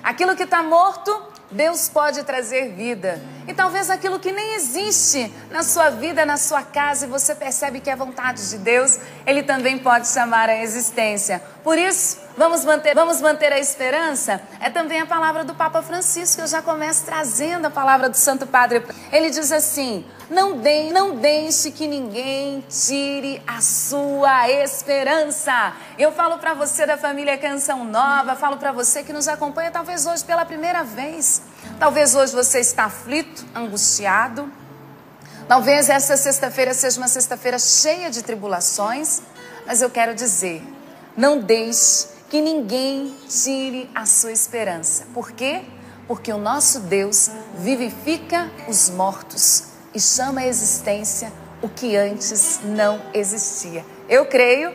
Aquilo que está morto, Deus pode trazer vida. E talvez aquilo que nem existe na sua vida, na sua casa, e você percebe que é vontade de Deus, Ele também pode chamar a existência. Por isso, vamos manter a esperança. É também a palavra do Papa Francisco. Eu já começo trazendo a palavra do Santo Padre. Ele diz assim: não deixe que ninguém tire a sua esperança. Eu falo para você da família Canção Nova, falo para você que nos acompanha talvez hoje pela primeira vez. Talvez hoje você está aflito, angustiado. Talvez essa sexta-feira seja uma sexta-feira cheia de tribulações. Mas eu quero dizer, não deixe que ninguém tire a sua esperança. Por quê? Porque o nosso Deus vivifica os mortos e chama à existência o que antes não existia. Eu creio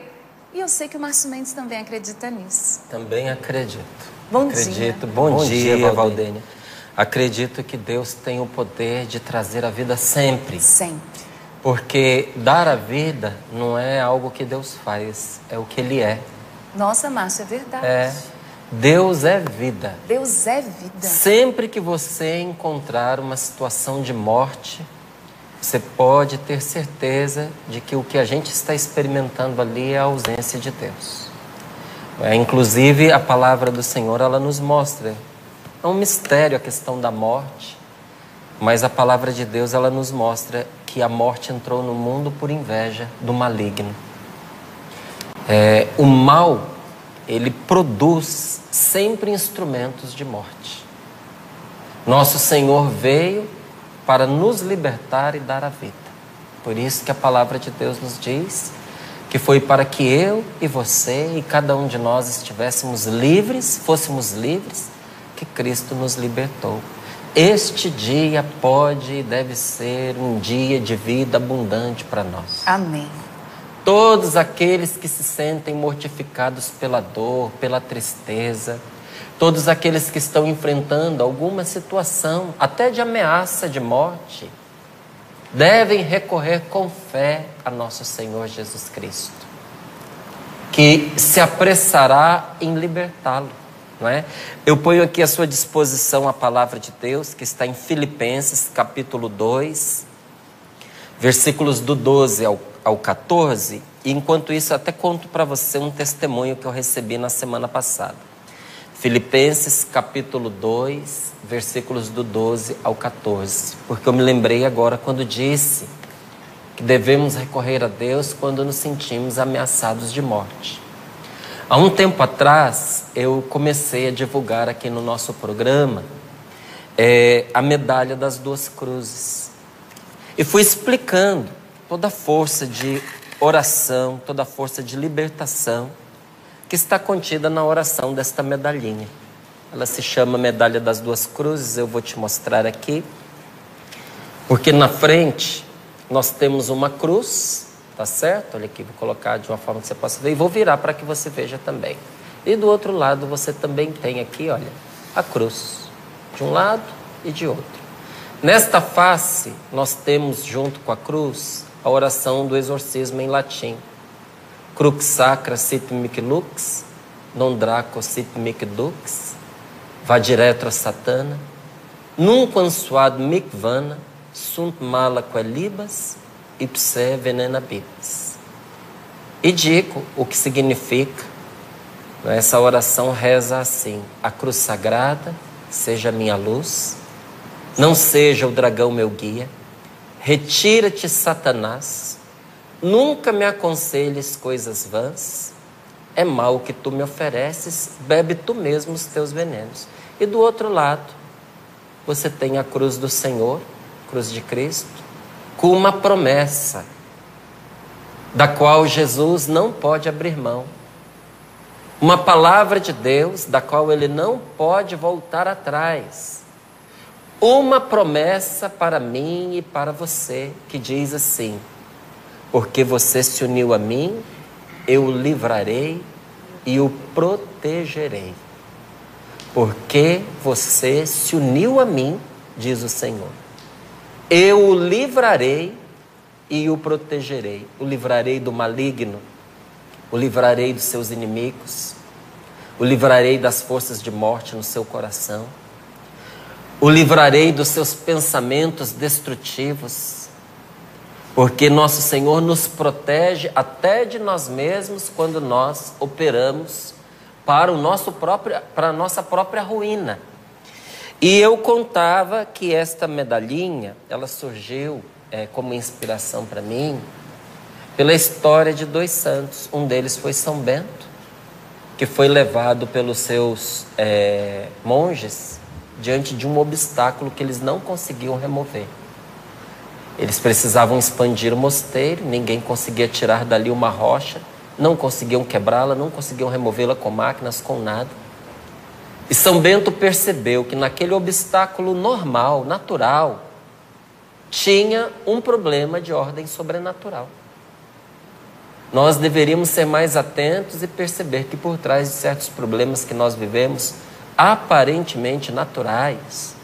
e eu sei que o Márcio Mendes também acredita nisso. Também acredito. Bom dia. Bom dia, Valdênia. Acredito que Deus tem o poder de trazer a vida sempre. Sempre. Porque dar a vida não é algo que Deus faz, é o que Ele é. Nossa, Márcio, é verdade. Deus é vida. Deus é vida. Sempre que você encontrar uma situação de morte, você pode ter certeza de que o que a gente está experimentando ali é a ausência de Deus. Inclusive, a palavra do Senhor, ela nos mostra. É um mistério a questão da morte, mas a palavra de Deus, ela nos mostra que a morte entrou no mundo por inveja do maligno. O mal, ele produz sempre instrumentos de morte. Nosso Senhor veio para nos libertar e dar a vida. Por isso que a palavra de Deus nos diz que foi para que eu e você e cada um de nós estivéssemos livres, fôssemos livres, que Cristo nos libertou. Este dia pode e deve ser um dia de vida abundante para nós. Amém. Todos aqueles que se sentem mortificados pela dor, pela tristeza, todos aqueles que estão enfrentando alguma situação, até de ameaça de morte, devem recorrer com fé a nosso Senhor Jesus Cristo, que se apressará em libertá-lo, não é? Eu ponho aqui à sua disposição a palavra de Deus, que está em Filipenses, capítulo 2, versículos do 12 ao 14, e enquanto isso até conto para você um testemunho que eu recebi na semana passada. Filipenses capítulo 2, versículos do 12 ao 14, porque eu me lembrei agora quando disse que devemos recorrer a Deus quando nos sentimos ameaçados de morte. Há um tempo atrás, eu comecei a divulgar aqui no nosso programa a medalha das duas cruzes. E fui explicando toda a força de oração, toda a força de libertação que está contida na oração desta medalhinha. Ela se chama Medalha das Duas Cruzes, eu vou te mostrar aqui. Porque na frente nós temos uma cruz, tá certo? Olha aqui, vou colocar de uma forma que você possa ver e vou virar para que você veja também. E do outro lado você também tem aqui, olha, a cruz, de um lado e de outro. Nesta face, nós temos junto com a cruz a oração do exorcismo em latim. Crux sacra sit mic lux, non draco sit mic dux, va diretro a satana, nunquam suad mic vana, sunt mala quelibas, ipse venena bibis. E digo o que significa. Essa oração reza assim: a cruz sagrada seja minha luz, não seja o dragão meu guia, retira-te, Satanás, nunca me aconselhes coisas vãs, é mal que tu me ofereces, bebe tu mesmo os teus venenos. E do outro lado, você tem a cruz do Senhor, cruz de Cristo, com uma promessa, da qual Jesus não pode abrir mão. Uma palavra de Deus, da qual Ele não pode voltar atrás. Uma promessa para mim e para você, que diz assim: porque você se uniu a mim, eu o livrarei e o protegerei. Porque você se uniu a mim, diz o Senhor, eu o livrarei e o protegerei. O livrarei do maligno, o livrarei dos seus inimigos, o livrarei das forças de morte no seu coração, o livrarei dos seus pensamentos destrutivos, porque nosso Senhor nos protege até de nós mesmos quando nós operamos para a nossa própria ruína. E eu contava que esta medalhinha, ela surgiu como inspiração para mim, pela história de 2 santos. Um deles foi São Bento, que foi levado pelos seus monges diante de um obstáculo que eles não conseguiam remover. Eles precisavam expandir o mosteiro, ninguém conseguia tirar dali uma rocha, não conseguiam quebrá-la, não conseguiam removê-la com máquinas, com nada. E São Bento percebeu que naquele obstáculo normal, natural, tinha um problema de ordem sobrenatural. Nós deveríamos ser mais atentos e perceber que por trás de certos problemas que nós vivemos, aparentemente naturais,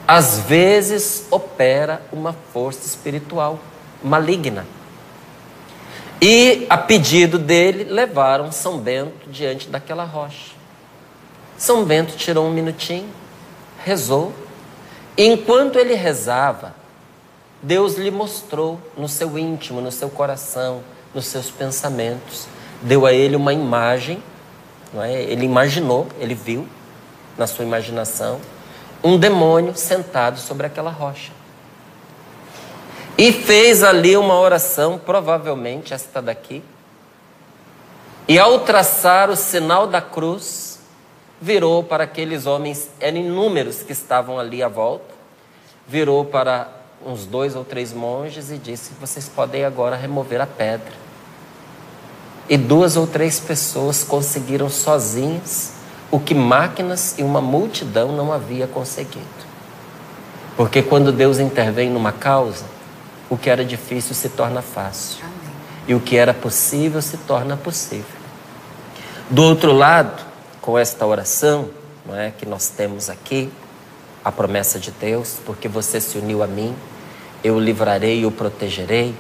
às vezes opera uma força espiritual maligna. E, a pedido dele, levaram São Bento diante daquela rocha. São Bento tirou um minutinho, rezou, e enquanto ele rezava, Deus lhe mostrou no seu íntimo, no seu coração, nos seus pensamentos, deu a ele uma imagem, não é? Ele imaginou, ele viu na sua imaginação um demônio sentado sobre aquela rocha. E fez ali uma oração, provavelmente esta daqui, e ao traçar o sinal da cruz, virou para aqueles homens, eram inúmeros que estavam ali à volta, virou para uns 2 ou 3 monges e disse: vocês podem agora remover a pedra. E 2 ou 3 pessoas conseguiram sozinhas o que máquinas e uma multidão não havia conseguido. Porque quando Deus intervém numa causa, o que era difícil se torna fácil. Amém. E o que era possível se torna possível. Do outro lado, com esta oração, não é, que nós temos aqui, a promessa de Deus, porque você se uniu a mim, eu o livrarei e o protegerei.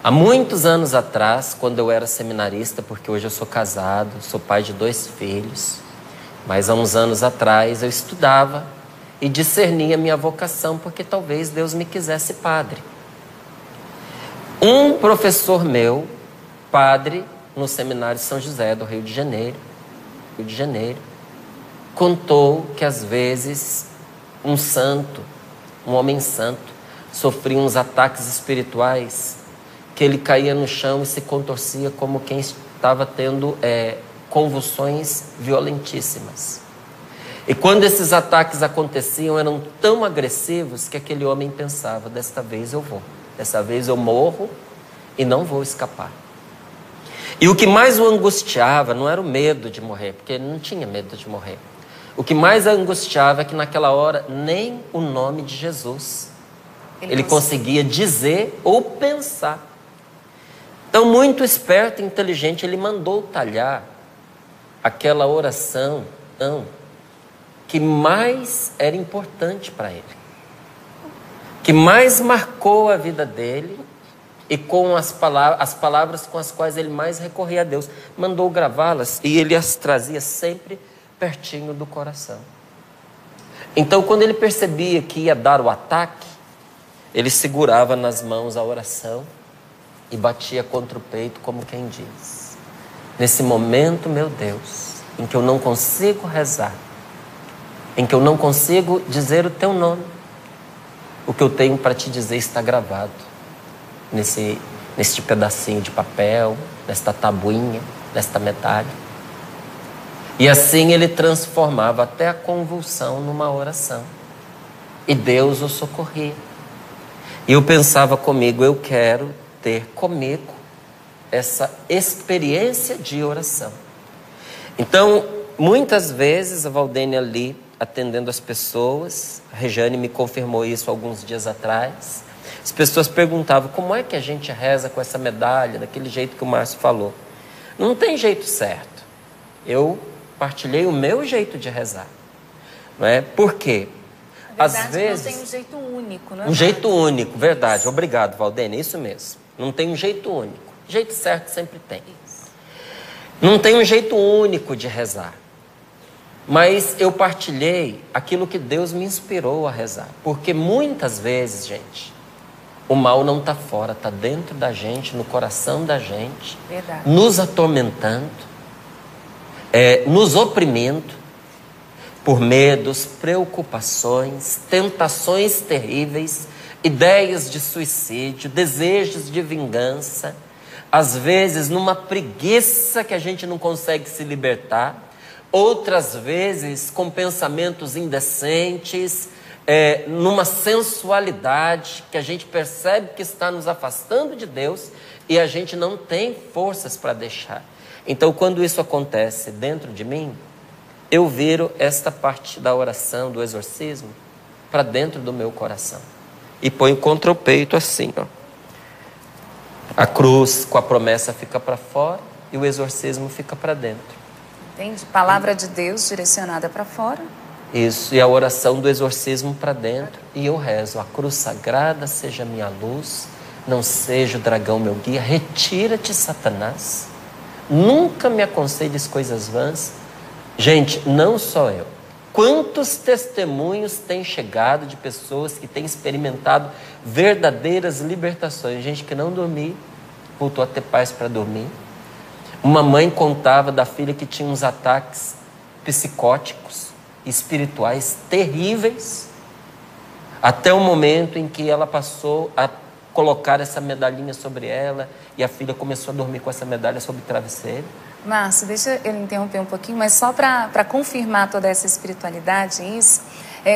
Há muitos anos atrás, quando eu era seminarista, porque hoje eu sou casado, sou pai de 2 filhos, mas há uns anos atrás eu estudava e discernia minha vocação, porque talvez Deus me quisesse padre. Um professor meu, padre no seminário de São José do Rio de Janeiro, contou que às vezes um santo, um homem santo, sofria uns ataques espirituais, que ele caía no chão e se contorcia como quem estava tendo convulsões violentíssimas. E quando esses ataques aconteciam, eram tão agressivos que aquele homem pensava: desta vez eu vou, desta vez eu morro e não vou escapar. E o que mais o angustiava não era o medo de morrer, porque ele não tinha medo de morrer. O que mais o angustiava é que naquela hora nem o nome de Jesus ele conseguia dizer ou pensar. Então, muito esperto e inteligente, ele mandou talhar aquela oração que mais era importante para ele, que mais marcou a vida dele e com as palavras com as quais ele mais recorria a Deus. Mandou gravá-las e ele as trazia sempre pertinho do coração. Então, quando ele percebia que ia dar o ataque, ele segurava nas mãos a oração e batia contra o peito como quem diz: nesse momento, meu Deus, em que eu não consigo rezar, em que eu não consigo dizer o teu nome, o que eu tenho para te dizer está gravado neste pedacinho de papel, nesta tabuinha, nesta medalha. E assim ele transformava até a convulsão numa oração. E Deus o socorria. E eu pensava comigo: eu quero ter comigo essa experiência de oração. Então, muitas vezes, a Valdênia ali, atendendo as pessoas, a Rejane me confirmou isso alguns dias atrás, as pessoas perguntavam: como é que a gente reza com essa medalha, daquele jeito que o Márcio falou? Não tem jeito certo. Eu partilhei o meu jeito de rezar. Não é? Por quê? Às vezes não tem um jeito único, não é? Um jeito único, verdade. Obrigado, Valdênia, isso mesmo. Não tem um jeito único. Jeito certo sempre tem. Não tem um jeito único de rezar. Mas eu partilhei aquilo que Deus me inspirou a rezar. Porque muitas vezes, gente, o mal não está fora, está dentro da gente, no coração da gente. Verdade. Nos atormentando, nos oprimindo por medos, preocupações, tentações terríveis, ideias de suicídio, desejos de vingança, às vezes numa preguiça que a gente não consegue se libertar, outras vezes com pensamentos indecentes, numa sensualidade que a gente percebe que está nos afastando de Deus e a gente não tem forças para deixar. Então, quando isso acontece dentro de mim, eu viro esta parte da oração, do exorcismo, para dentro do meu coração. E ponho contra o peito assim, ó. A cruz com a promessa fica para fora e o exorcismo fica para dentro. Entende? Palavra de Deus direcionada para fora. Isso, e a oração do exorcismo para dentro. E eu rezo: a cruz sagrada seja minha luz, não seja o dragão meu guia. Retira-te, Satanás. Nunca me aconselhes coisas vãs. Gente, não só eu. Quantos testemunhos têm chegado de pessoas que têm experimentado verdadeiras libertações? Gente que não dormia, voltou a ter paz para dormir. Uma mãe contava da filha que tinha uns ataques psicóticos, espirituais terríveis, até o momento em que ela passou a colocar essa medalhinha sobre ela e a filha começou a dormir com essa medalha sobre o travesseiro. Márcio, deixa eu interromper um pouquinho, mas só para confirmar toda essa espiritualidade, isso.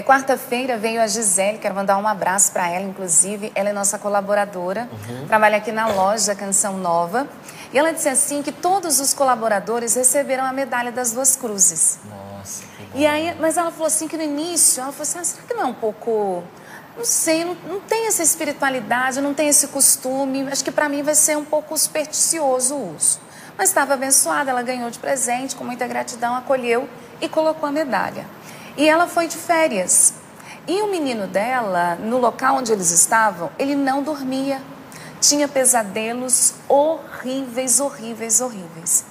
Quarta-feira veio a Gisele, quero mandar um abraço para ela, inclusive, ela é nossa colaboradora, trabalha aqui na loja Canção Nova, e ela disse assim que todos os colaboradores receberam a medalha das duas cruzes. Nossa, que bom. E aí, mas ela falou assim que no início, ela falou assim, será que não é um pouco, não sei, não tem essa espiritualidade, não tem esse costume, acho que para mim vai ser um pouco supersticioso o uso. Mas estava abençoada, ela ganhou de presente, com muita gratidão, acolheu e colocou a medalha. E ela foi de férias. E o menino dela, no local onde eles estavam, ele não dormia. Tinha pesadelos horríveis, horríveis, horríveis.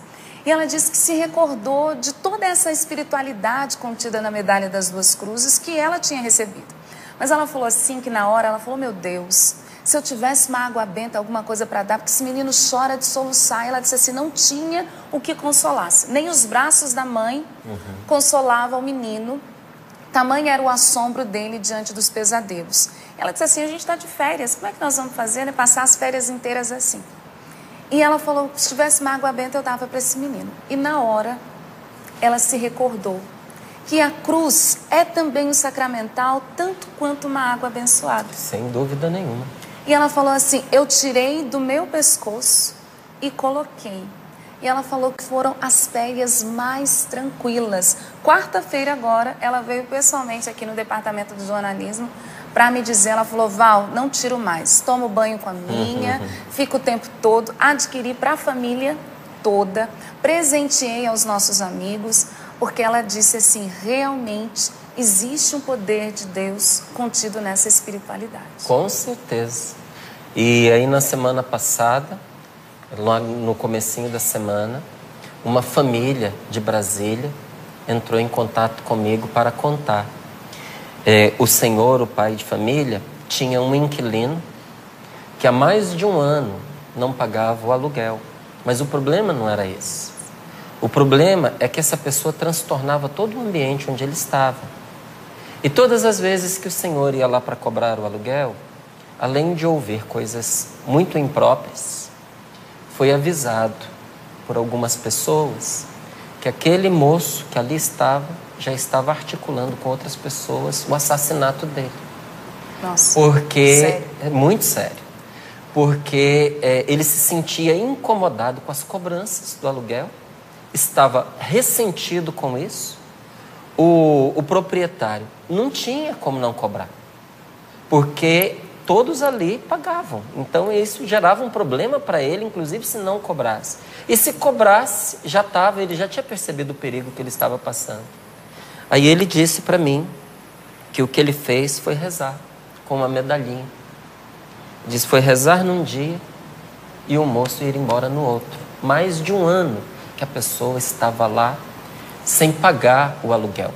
E ela disse que se recordou de toda essa espiritualidade contida na medalha das duas cruzes que ela tinha recebido. Mas ela falou assim, que na hora, ela falou, meu Deus, se eu tivesse uma água benta, alguma coisa para dar, porque esse menino chora de soluçar. E ela disse assim, não tinha o que consolasse. Nem os braços da mãe consolavam o menino. Tamanho era o assombro dele diante dos pesadelos. Ela disse assim, a gente está de férias, como é que nós vamos fazer, né? Passar as férias inteiras assim. E ela falou, se tivesse uma água benta, eu dava para esse menino. E na hora, ela se recordou que a cruz é também um sacramental, tanto quanto uma água abençoada. Sem dúvida nenhuma. E ela falou assim, eu tirei do meu pescoço e coloquei. E ela falou que foram as férias mais tranquilas. Quarta-feira agora, ela veio pessoalmente aqui no departamento de jornalismo para me dizer, ela falou, Val, não tiro mais, tomo banho com a minha, fico o tempo todo, adquiri para a família toda, presenteei aos nossos amigos, porque ela disse assim, realmente existe um poder de Deus contido nessa espiritualidade. Com certeza. E aí na semana passada, lá no comecinho da semana, uma família de Brasília entrou em contato comigo para contar. O senhor, o pai de família, tinha um inquilino que há mais de um ano não pagava o aluguel. Mas o problema não era esse. O problema é que essa pessoa transtornava todo o ambiente onde ele estava. E todas as vezes que o senhor ia lá para cobrar o aluguel, além de ouvir coisas muito impróprias, foi avisado por algumas pessoas que aquele moço que ali estava, já estava articulando com outras pessoas o assassinato dele. Nossa, porque sério? É muito sério. Porque ele se sentia incomodado com as cobranças do aluguel, estava ressentido com isso. O proprietário não tinha como não cobrar, porque todos ali pagavam. Então isso gerava um problema para ele, inclusive se não cobrasse. E se cobrasse, ele já tinha percebido o perigo que ele estava passando. Aí ele disse para mim que o que ele fez foi rezar com uma medalhinha. Diz que foi rezar num dia e o moço ir embora no outro. Mais de um ano que que a pessoa estava lá sem pagar o aluguel.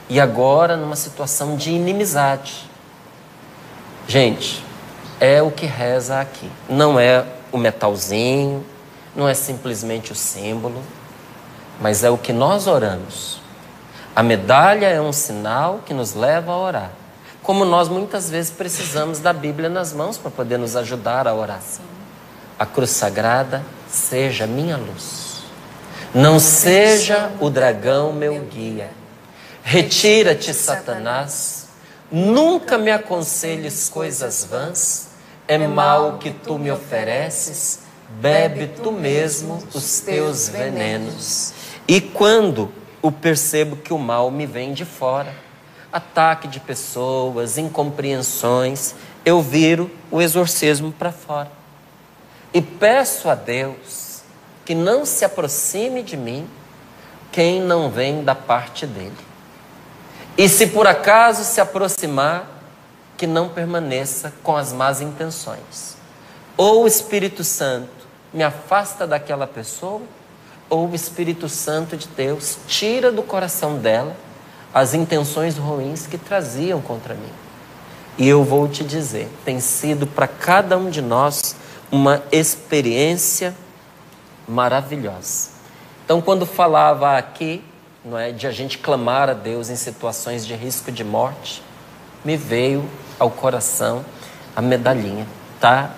E agora numa situação de inimizade. Gente, é o que reza aqui. Não é o metalzinho, não é simplesmente o símbolo, mas é o que nós oramos. A medalha é um sinal que nos leva a orar. Como nós muitas vezes precisamos da Bíblia nas mãos para poder nos ajudar a orar. Sim. A cruz sagrada seja minha luz. Não seja o dragão meu guia. Retira-te, Satanás. Nunca me aconselhes coisas vãs. É mal que tu me ofereces. Bebe tu mesmo os teus venenos. E quando eu percebo que o mal me vem de fora, ataque de pessoas, incompreensões, eu viro o exorcismo para fora. E peço a Deus que não se aproxime de mim quem não vem da parte dele. E se por acaso se aproximar, que não permaneça com as más intenções. Ou o Espírito Santo me afasta daquela pessoa, ou o Espírito Santo de Deus tira do coração dela as intenções ruins que traziam contra mim. E eu vou te dizer, tem sido para cada um de nós uma experiência maravilhosa. Então, quando falava aqui, não é, de a gente clamar a Deus em situações de risco de morte, me veio ao coração a medalhinha, tá?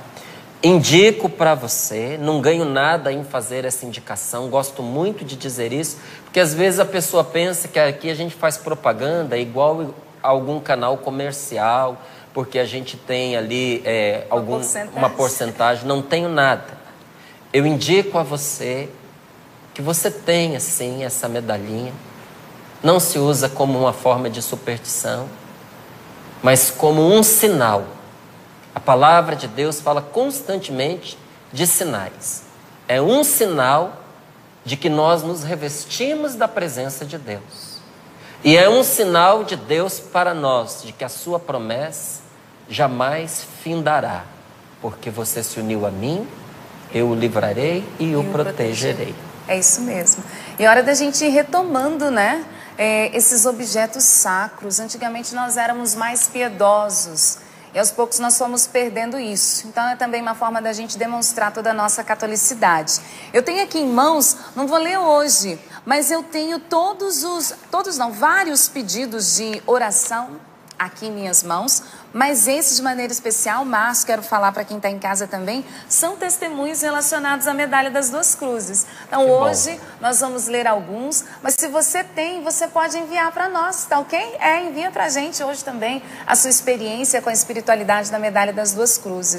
Indico para você, não ganho nada em fazer essa indicação, gosto muito de dizer isso, porque às vezes a pessoa pensa que aqui a gente faz propaganda igual a algum canal comercial, porque a gente tem ali uma porcentagem, não tenho nada. Eu indico a você que você tenha sim essa medalhinha, não se usa como uma forma de superstição, mas como um sinal. A palavra de Deus fala constantemente de sinais. É um sinal de que nós nos revestimos da presença de Deus. E é um sinal de Deus para nós, de que a sua promessa jamais findará. Porque você se uniu a mim, eu o livrarei e o protegerei. É isso mesmo. E é hora da gente ir retomando, né? Esses objetos sacros. Antigamente nós éramos mais piedosos. E aos poucos nós fomos perdendo isso. Então é também uma forma da gente demonstrar toda a nossa catolicidade. Eu tenho aqui em mãos, não vou ler hoje, mas eu tenho vários pedidos de oração aqui em minhas mãos. Mas esses de maneira especial, Márcio, quero falar para quem está em casa também, são testemunhos relacionados à medalha das duas cruzes. Então hoje nós vamos ler alguns, mas se você tem, você pode enviar para nós, tá ok? Envia para a gente hoje também a sua experiência com a espiritualidade da medalha das duas cruzes.